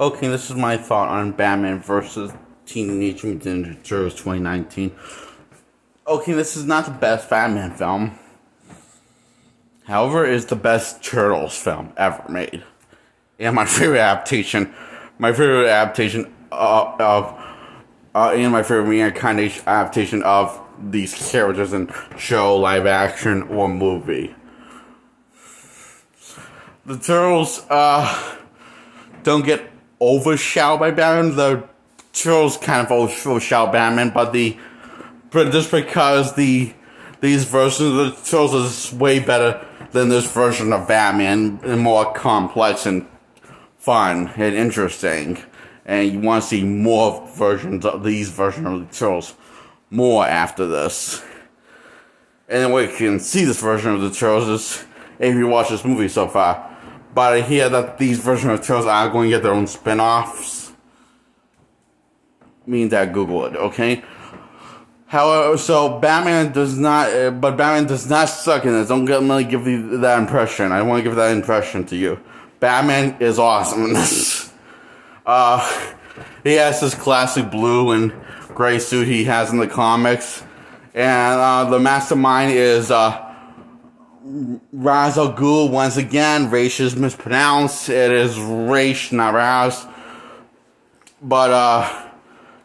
Okay, this is my thought on Batman versus Teenage Mutant Ninja Turtles 2019. Okay, this is not the best Batman film. However, it's the best Turtles film ever made. And my favorite adaptation and my favorite reincarnation adaptation of these characters in show, live action, or movie. The Turtles, don't get overshadowed by Batman. The Turtles kind of overshadow Batman, but just because these versions of the Turtles is way better than this version of Batman, and more complex and fun and interesting. And you want to see more versions of these versions of the Turtles more after this. And the way you can see this version of the Turtles is if you watch this movie so far. But I hear that these versions of Turtles are going to get their own spin-offs. Means that Google it, okay? However, so Batman does not suck in this. Don't let me give you that impression. I want to give that impression to you. Batman is awesome in this. He has this classic blue and gray suit he has in the comics. And the mastermind is Ra's al Ghul. Once again, Raish is mispronounced. It is Raish, not Raz. But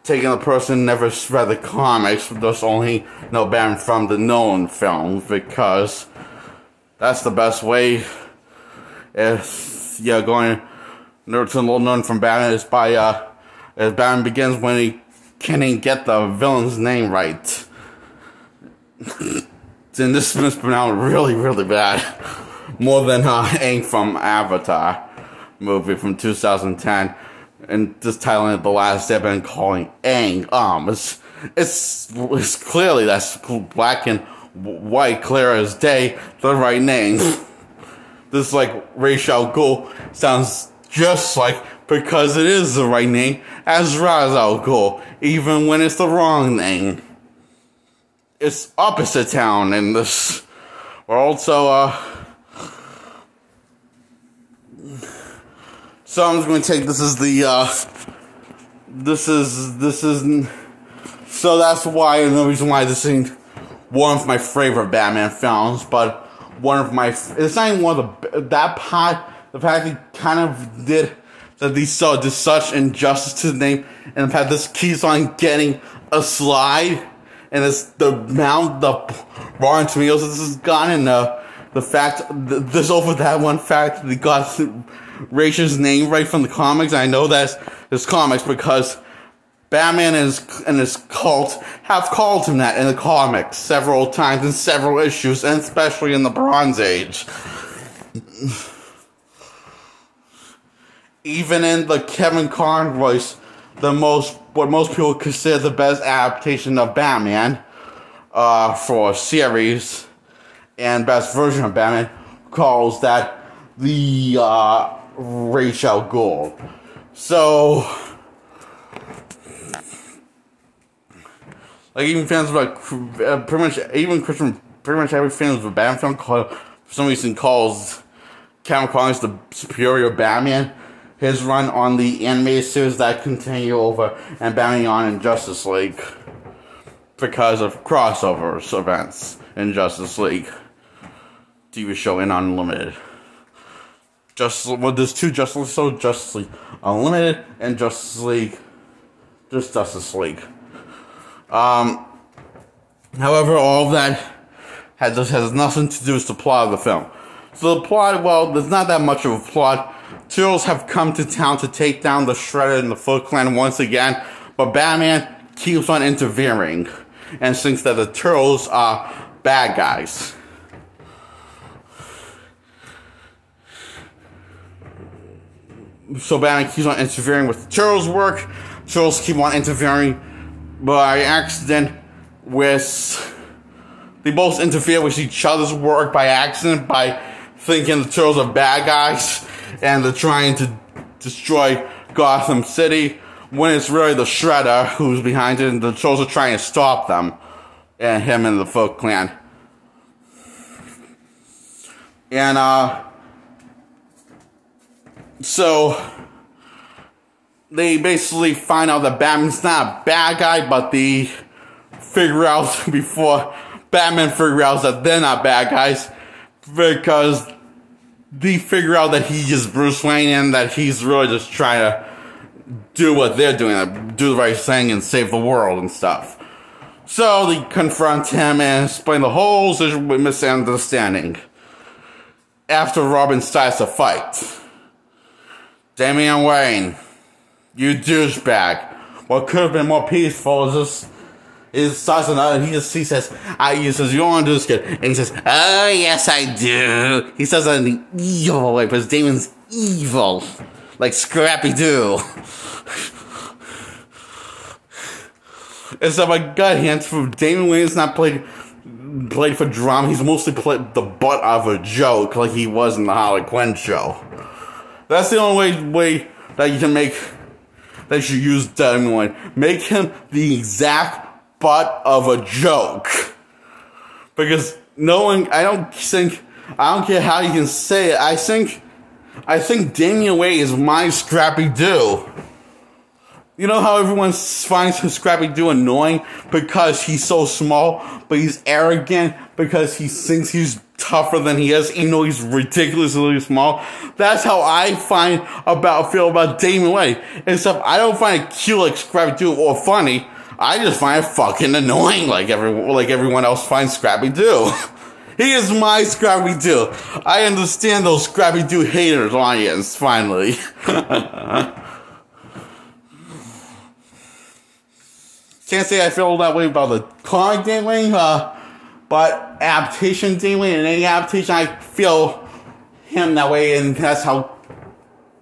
taking the person never read the comics, just only know Batman from the Nolan films, because that's the best way. If you're going to learn from Batman is by as Batman begins when he can't even get the villain's name right. Then this is mispronounced really, really bad. More than Aang from Avatar movie from 2010. And just titling it The Last Step and calling Aang. It's clearly that's black and white, clear as day, the right name. This like Ra's al Ghul sounds just like, because it is the right name, as Ra's al Ghul, even when it's the wrong name. It's opposite town in this world, so I'm just going to take this as the, so that's why, and the reason why this is one of my favorite Batman films, but one of my, it's not even one of the fact he kind of did, that he did such injustice to the name, and the fact this keeps on getting a slide, and it's the amount, the Rotten Tomatoes this has gotten, and the fact, this over that one fact, that he got Raish's name right from the comics. I know that's his comics because Batman and his cult have called him that in the comics several times in several issues, and especially in the Bronze Age. Even in the Kevin Conroy voice, what most people consider the best adaptation of Batman for a series and best version of Batman, calls that the Ra's al Ghul. So, like, even fans of like pretty much every fan of a Batman film for some reason calls Kevin Conroy the superior Batman. His run on the animated series that continue over and Batman on in Justice League because of crossovers events in Justice League TV show in Unlimited. There's two Justice League Unlimited and Justice League However, all of that has nothing to do with the plot of the film. So the plot, well, there's not that much of a plot. Turtles have come to town to take down the Shredder and the Foot Clan once again, but Batman keeps on interfering and thinks that the Turtles are bad guys. So Batman keeps on interfering with the Turtles' work. Turtles keep on interfering by accident they both interfere with each other's work by accident, by thinking the Turtles are bad guys and they're trying to destroy Gotham City, when it's really the Shredder who's behind it, and the Turtles are trying to stop them, and him and the Foot Clan. And So, they basically find out that Batman's not a bad guy, but they figure out before Batman figure out that they're not bad guys, because they figure out that he is Bruce Wayne and that he's really just trying to do what they're doing, like do the right thing and save the world and stuff. So they confront him and explain the whole misunderstanding. After Robin starts to fight, Damian Wayne, you douchebag. What could have been more peaceful is starts another. He says, you don't want to do this, kid. And he says, oh yes I do. He says that in the evil way, because Damian's evil, like Scrappy-Doo. And so my gut hands for Damian Wayne's not played for drama. He's mostly played the butt of a joke, like he was in the Harley Quinn show. That's the only way that you can that you should use Damian Wayne. Make him the exact butt of a joke. Because I don't care how you can say it. I think Damian Wayne is my Scrappy-Doo. You know how everyone finds Scrappy-Doo annoying because he's so small, but he's arrogant because he thinks he's tougher than he is, even though he's ridiculously small? That's how I feel about Damian Wayne. Except I don't find it cute like Scrappy-Doo or funny. I just find it fucking annoying like everyone else finds Scrappy-Doo. He is my Scrappy-Doo. I understand those Scrappy-Doo haters audience, finally. Can't say I feel that way about the comic Damian Wayne, but adaptation Damian Wayne, in any adaptation, I feel him that way, and that's how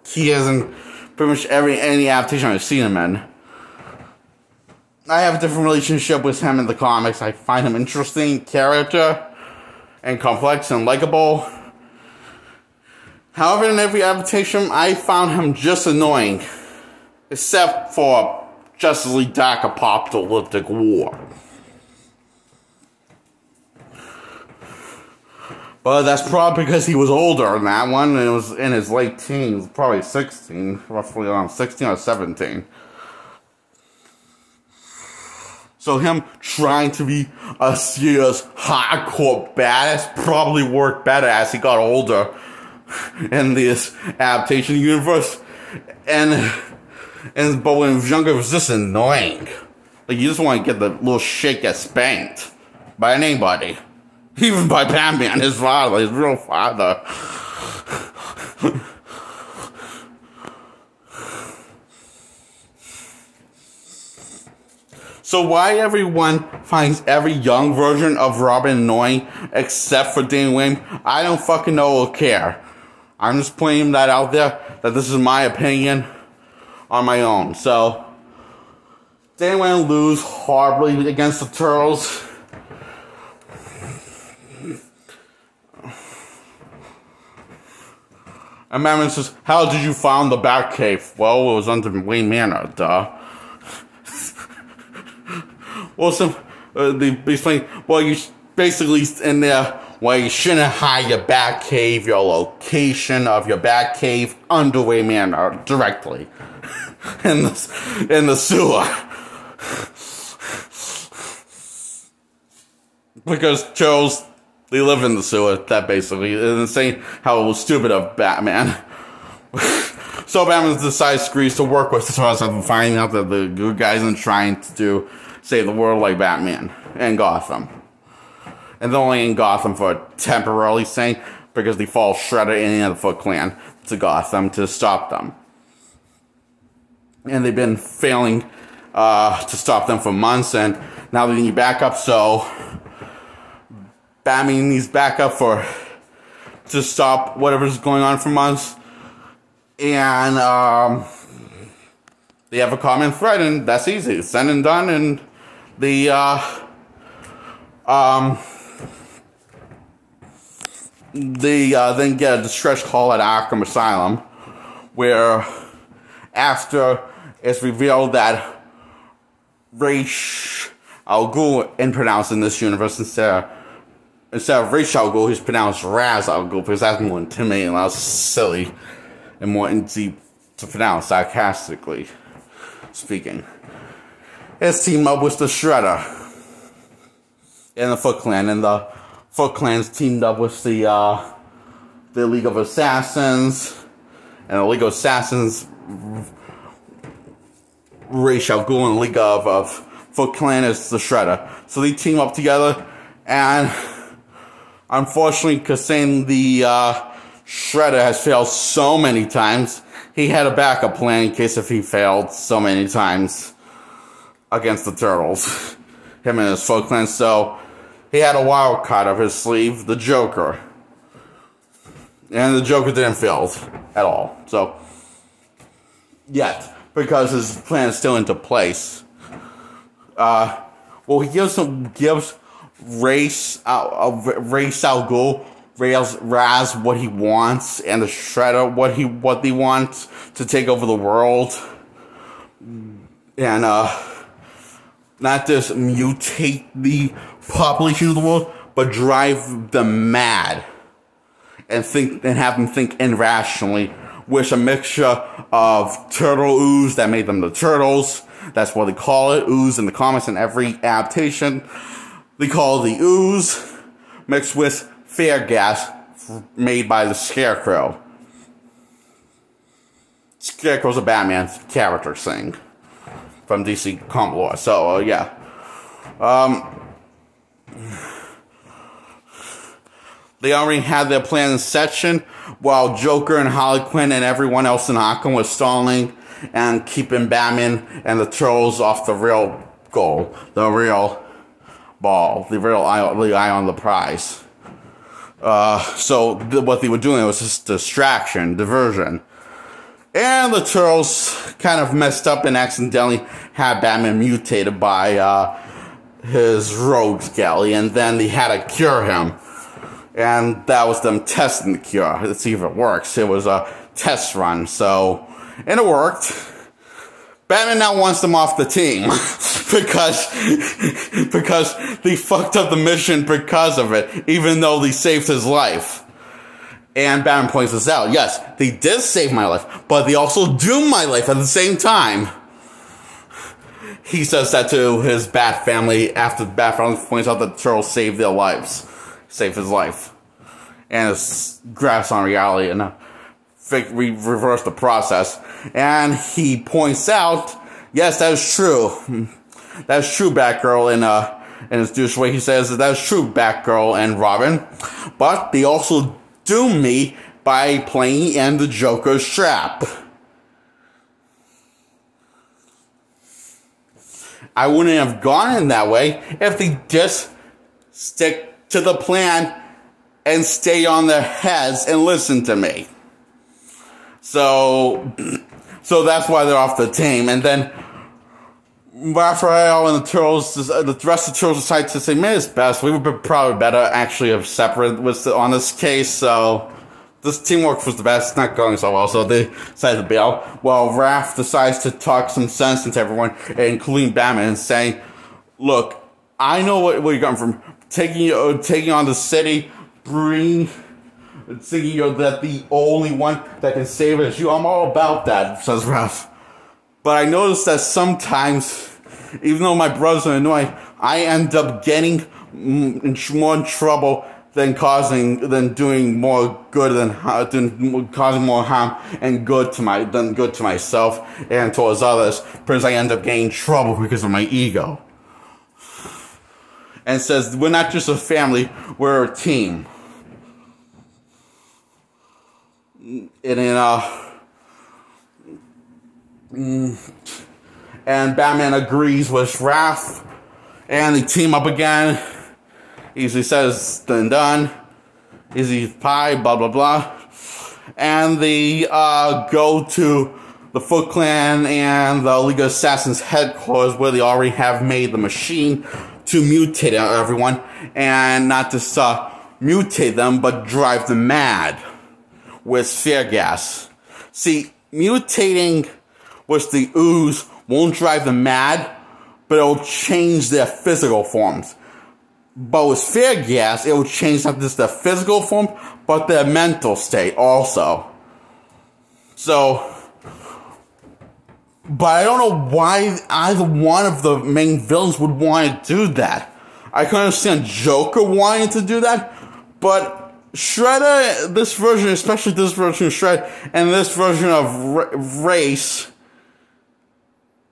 he is in pretty much any adaptation I've seen him in. I have a different relationship with him in the comics. I find him interesting character, and complex and likable. However, in every adaptation, I found him just annoying, except for Justice League Dark Apocalyptic War. But that's probably because he was older in that one, and it was in his late teens, probably 16, roughly around 16 or 17. So him trying to be a serious, hardcore badass probably worked better as he got older in this adaptation universe. But when he was younger, it was just annoying. Like, you just want to get the little shit get spanked by anybody. Even by Batman, his father, his real father. So why everyone finds every young version of Robin annoying except for Damian Wayne, I don't fucking know or care. I'm just putting that out there, that this is my opinion on my own. So, Damian Wayne lose horribly against the Turtles. And Batman says, how did you find the Batcave? Well, it was under Wayne Manor, duh. Well, they explain, well, you basically in there, well, you shouldn't hide your Batcave, your location of your Batcave under Wayne Manor directly. in the sewer. Because Charles, they live in the sewer, that basically, and saying how it was stupid of Batman. So Batman decides agrees to work with the Turtles after finding out that the good guys are trying to save the world like Batman and Gotham. And they're only in Gotham for temporarily saying, because they fall Shredder and the Foot Clan to Gotham to stop them. And they've been failing to stop them for months, and now they need backup, so Batman needs backup to stop whatever's going on for months. And they have a common thread, and that's easy. It's said and done, and they then get a distress call at Arkham Asylum, where after it's revealed that Ra's al Ghul, pronounced in this universe, instead of Ra's al Ghul, he's pronounced Raz al Ghul, because that's more intimidating, less silly, and more for now, sarcastically speaking. His team up with the Shredder and the Foot Clan, and the Foot Clan's teamed up with the League of Assassins, and the League of Assassins, Ra's al Ghul, and the League of Foot Clan is the Shredder. So they team up together, and unfortunately, because saying the Shredder has failed so many times, he had a backup plan in case if he failed so many times against the Turtles, him and his Foot Clan. So he had a wild card up his sleeve, the Joker. And the Joker didn't fail at all. So, yet, because his plan is still into place. Well, he gives Ra's al Ghul, Raz what he wants, and the Shredder what they want to take over the world, and not just mutate the population of the world, but drive them mad, and have them think irrationally, with a mixture of turtle ooze that made them the Turtles. That's what they call it, ooze in the comics, and every adaptation they call it the ooze, mixed with fear gas made by the Scarecrow. Scarecrow's a Batman character thing from DC comic lore. So, yeah. They already had their plan in section, while Joker and Harley Quinn and everyone else in Arkham was stalling and keeping Batman and the Trolls off the real goal, the real ball, the real eye on the prize. So what they were doing was just distraction, diversion. And the Turtles kind of messed up and accidentally had Batman mutated by his rogues galley, and then they had to cure him. And that was them testing the cure to see if it works. It was a test run, so, and it worked. Batman now wants them off the team because they fucked up the mission because of it, even though they saved his life. And Batman points this out. Yes, they did save my life, but they also doomed my life at the same time. He says that to his Bat family after the Bat family points out that the Turtles saved their lives. Saved his life. And it's grasps on reality and reverse the process. And he points out, yes, that is true. That's true, Batgirl, in his douche way. He says that is true, Batgirl and Robin. But they also doomed me by playing in the Joker's trap. I wouldn't have gone in that way if they just stick to the plan and stay on their heads and listen to me. So that's why they're off the team. And then Raphael and the rest of the Turtles decide to say, man, it's best. We would be probably better actually have separate on this case. So this teamwork was the best. It's not going so well. So they decide to bail. Well, Raph decides to talk some sense into everyone, including Batman, and saying, look, I know what you're going from. Taking on the city, thinking that the only one that can save it is you. I'm all about that, says Raph. But I noticed that sometimes, even though my brothers are annoying, I end up getting more in trouble than doing more good than causing more harm and good to myself and towards others, because I end up getting in trouble because of my ego. And says, we're not just a family, we're a team. And Batman agrees with Raph, and they team up again. Easy says, done. Easy pie, blah, blah, blah. And they go to the Foot Clan and the League of Assassins headquarters, where they already have made the machine to mutate everyone, and not just mutate them, but drive them mad with fear gas. See, mutating with the ooze won't drive them mad, but it'll change their physical forms. But with fear gas, it will change not just their physical form, but their mental state also. So, But I don't know why either one of the main villains would want to do that. I can understand Joker wanting to do that, but Shredder, this version, especially this version of Shredder, and this version of Raz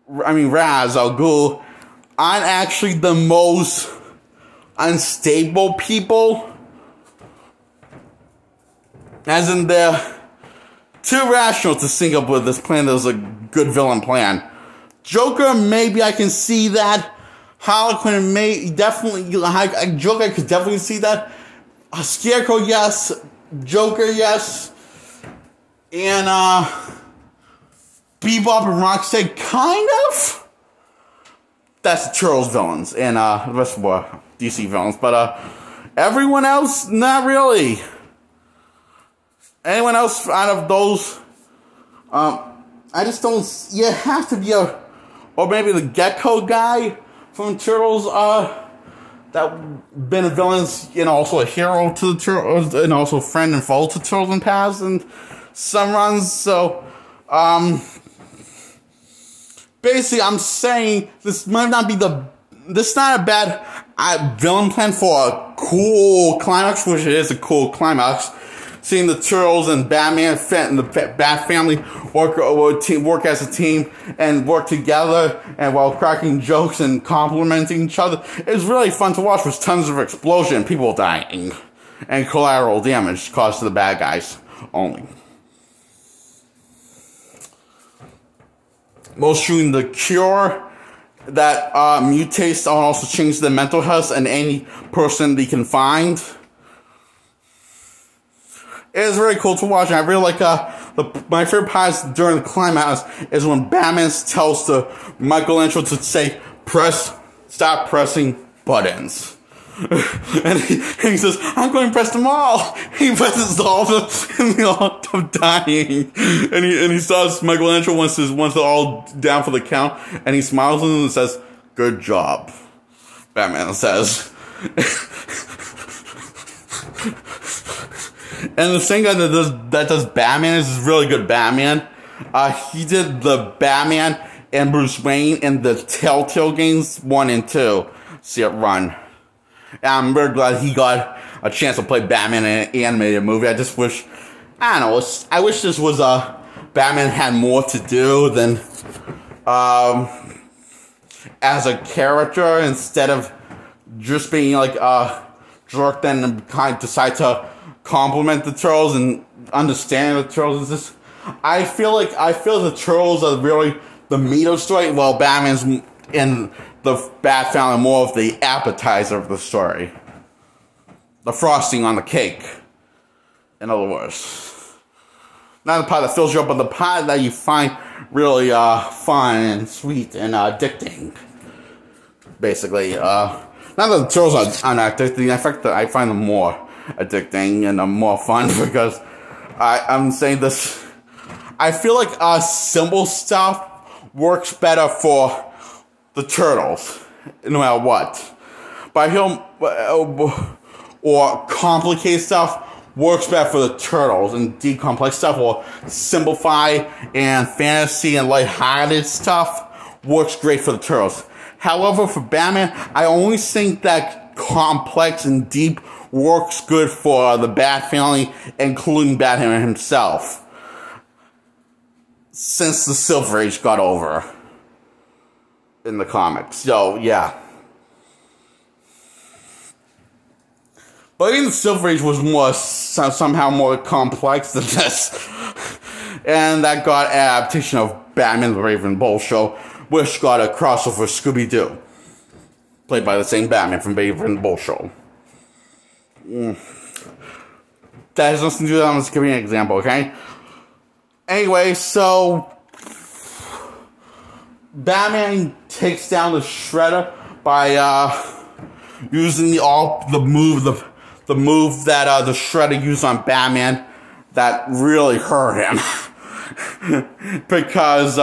Al Ghul, aren't actually the most unstable people. As in, they're too rational to sync up with this plan that was a good villain plan. Joker, maybe I can see that. Harlequin, Joker, I could definitely see that. Scarecrow, yes. Joker, yes. And, Bebop and Rocksteady, kind of. That's the Turtles villains, and, the rest of the DC villains. But, everyone else, not really. Anyone else out of those, I just don't, you have to be or maybe the Gecko guy from Turtles, that been a villain and also a hero to the Turtles, and also a friend and foe to Turtles in past and some runs. So, basically, I'm saying this might not be this is not a bad villain plan for a cool climax, which it is a cool climax. Seeing the Turtles and Batman and the Bat family work as a team and work together, and while cracking jokes and complimenting each other, it's really fun to watch with tons of explosion, people dying, and collateral damage caused to the bad guys only. Most shooting the Cure that mutates and also changes the mental health and any person they can find. It is very cool to watch, and I really like, my favorite part during the climax is when Batman tells Michelangelo to say, stop pressing buttons. and he says, I'm going to press them all. He presses all of them, and they all end up dying. And he saws Michelangelo once they're all down for the count, and he smiles at them and says, good job, Batman says. And the same guy that does Batman is really good Batman. He did the Batman and Bruce Wayne in the Telltale games 1 and 2. See it run. And I'm very glad he got a chance to play Batman in an animated movie. I just wish, I don't know, I wish this was Batman had more to do than as a character, instead of just being like a jerk, then kind of decide to compliment the Turtles and understand the Turtles. I feel the Turtles are really the meat of the story, while Batman's in the Bat Family more of the appetizer of the story. The frosting on the cake, in other words. Not the part that fills you up, but the part that you find really fun and sweet and addicting. Basically, not that the Turtles are not addicting. In fact, I find them more addicting and more fun, because I'm saying this. I feel like symbol stuff works better for the Turtles, no matter what. But I feel or complicated stuff works better for the Turtles, and deep complex stuff, or simplify and fantasy and lighthearted stuff works great for the Turtles. However, for Batman, I only think that complex and deep works good for the Bat Family, including Batman himself, since the Silver Age got over in the comics. So, yeah. But even the Silver Age was somehow more complex than this. And that got an adaptation of Batman the Raven Bull Show, which got a crossover with Scooby-Doo, played by the same Batman from Raven Bull Show. That has nothing to do with that. I'm just giving you an example, okay? Anyway, so Batman takes down the Shredder by using the move that the Shredder used on Batman that really hurt him. Because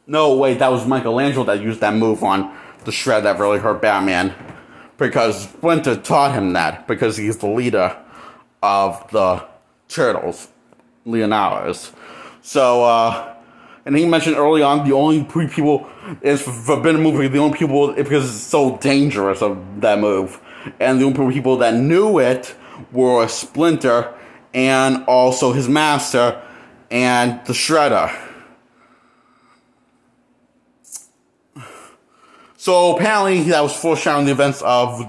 no, wait, that was Michelangelo that used that move on the Shredder that really hurt Batman. Because Splinter taught him that, because he's the leader of the Turtles, Leonardo's. So, and he mentioned early on the only people it's forbidden movie. The only people because it's so dangerous of that move, and the only people that knew it were Splinter and also his master and the Shredder. So apparently that was foreshadowing the events of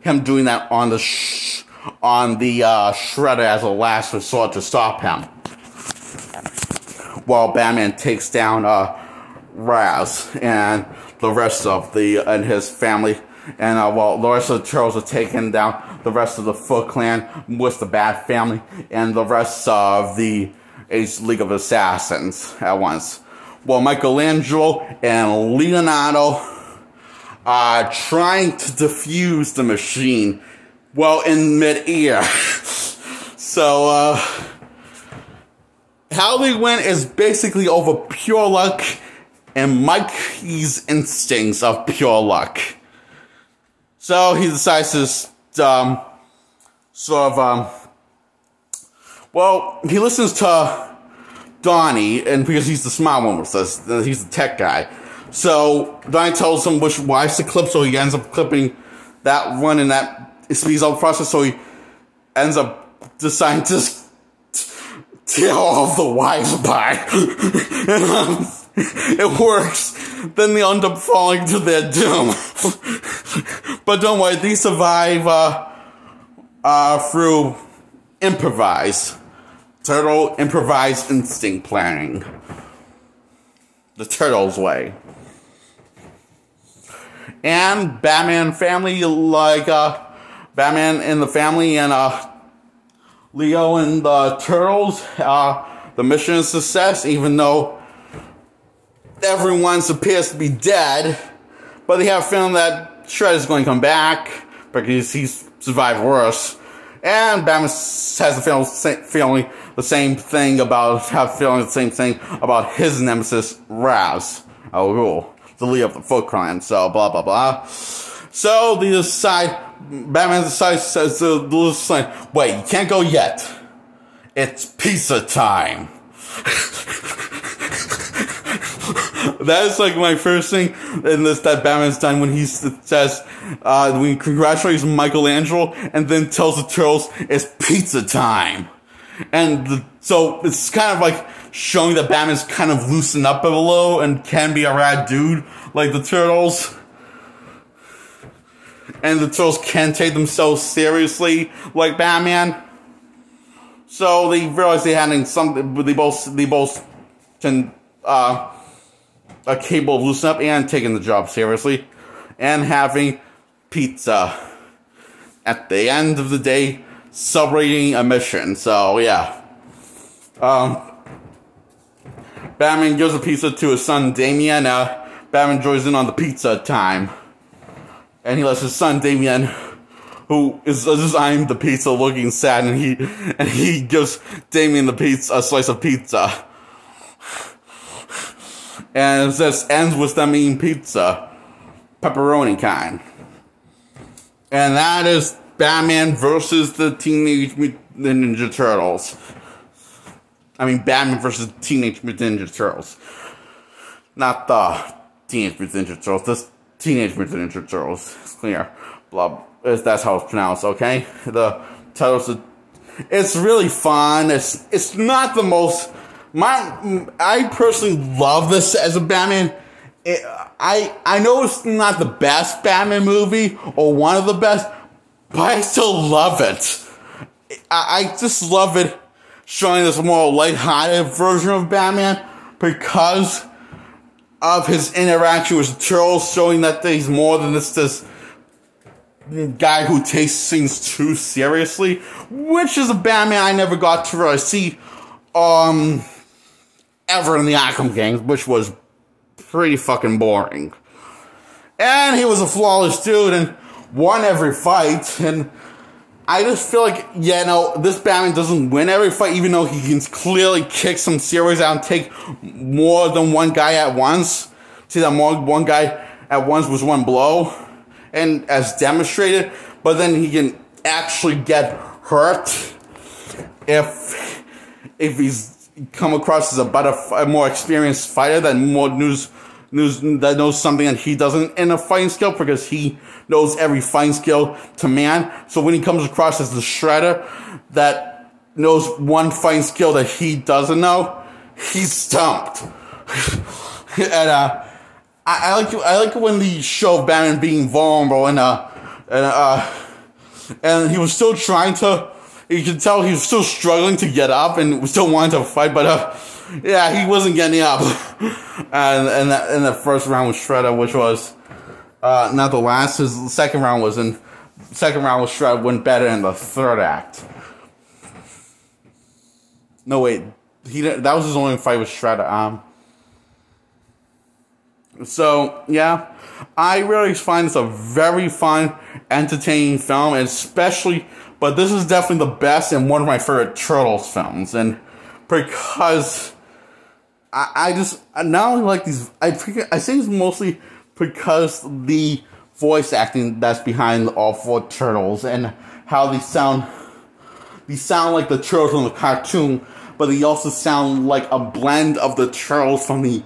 him doing that on the Shredder as a last resort to stop him. While Batman takes down Raz and the rest of and his family, and while the rest of the Turtles are taking down the rest of the Foot Clan with the Bat Family and the rest of the League of Assassins at once. While Michelangelo and Leonardo are trying to defuse the machine, well, in mid-air. So, how they win is basically over pure luck and Mikey's instincts of pure luck. So he decides to he listens to Donnie, and because he's the smart one with us, he's the tech guy. So Donnie tells him which wires to clip, so he ends up clipping that one, and that speeds up the process. So he ends up deciding to tear all of the wires apart. It works. Then they end up falling to their doom. But don't worry, they survive through turtle improvised instinct planning. The Turtles way. And Batman family, like Batman and the family and Leo and the Turtles, the mission is a success, even though everyone appears to be dead. But they have a feeling that Shredder's going to come back because he's survived worse. And Batman has the feeling the same thing about his nemesis, Raz Al Ghul, the leader of the Foot Clan. So blah blah blah. So they decide. Batman says to the little son, "Wait, you can't go yet. It's pizza time." That is like my first thing in this that Batman's done when he says, when he congratulates Michelangelo and then tells the Turtles it's pizza time. And so it's kind of like showing that Batman's kind of loosened up a little and can be a rad dude like the Turtles. And the Turtles can take themselves seriously like Batman. So they realize they having something, but they both can, are capable of loosening up and taking the job seriously and having pizza at the end of the day, celebrating a mission. So yeah, Batman gives a pizza to his son Damian. Batman joins in on the pizza time, and he lets his son Damian, who is eyeing the pizza, looking sad, and he gives Damian a slice of pizza. And it just ends with them eating pizza. Pepperoni kind. And that is Batman versus the Teenage Mutant Ninja Turtles. I mean, Batman versus Teenage Mutant Ninja Turtles. Not the Teenage Mutant Ninja Turtles. The Teenage Mutant Ninja Turtles. It's clear. Blah. That's how it's pronounced, okay? The Turtles. It's really fun. It's not the most... I personally love this as a Batman. I know it's not the best Batman movie or one of the best, but I still love it. I just love it showing this more lighthearted version of Batman because of his interaction with the Turtles, showing that he's more than this guy who takes things too seriously, which is a Batman I never got to really see ever in the Arkham games, which was pretty fucking boring. And he was a flawless dude and won every fight, and I just feel like, this Batman doesn't win every fight, even though he can clearly kick some series out and take more than one guy at once. See that one guy at once was one blow, and as demonstrated, but then he can actually get hurt if he's come across as a more experienced fighter that knows something that he doesn't in a fighting skill, because he knows every fighting skill to man. So when he comes across as the Shredder that knows one fighting skill that he doesn't know, he's stumped. And I like when the show of Batman being vulnerable and he was still trying to. You could tell he was still struggling to get up and still wanted to fight, but yeah, he wasn't getting up. And the first round with Shredder, which was not the last. His second round with Shredder went better in the third act. No wait, that was his only fight with Shredder. So yeah, I really find this a very fun, entertaining film, and especially. But this is definitely the best and one of my favorite Turtles films, and because I not only like these, I think it's mostly because the voice acting that's behind all four Turtles and how they sound like the Turtles from the cartoon, but they also sound like a blend of the Turtles from the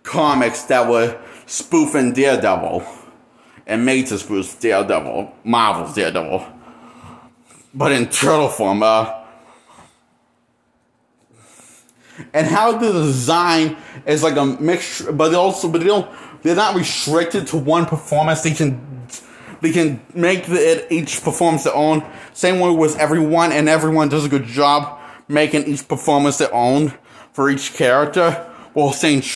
comics that were spoofing Daredevil and made to spoof Daredevil, Marvel's Daredevil. But in turtle form, and how the design is like a mixture, but they're not restricted to one performance. They can make each performance their own. Same way with everyone, and everyone does a good job making each performance their own for each character, while staying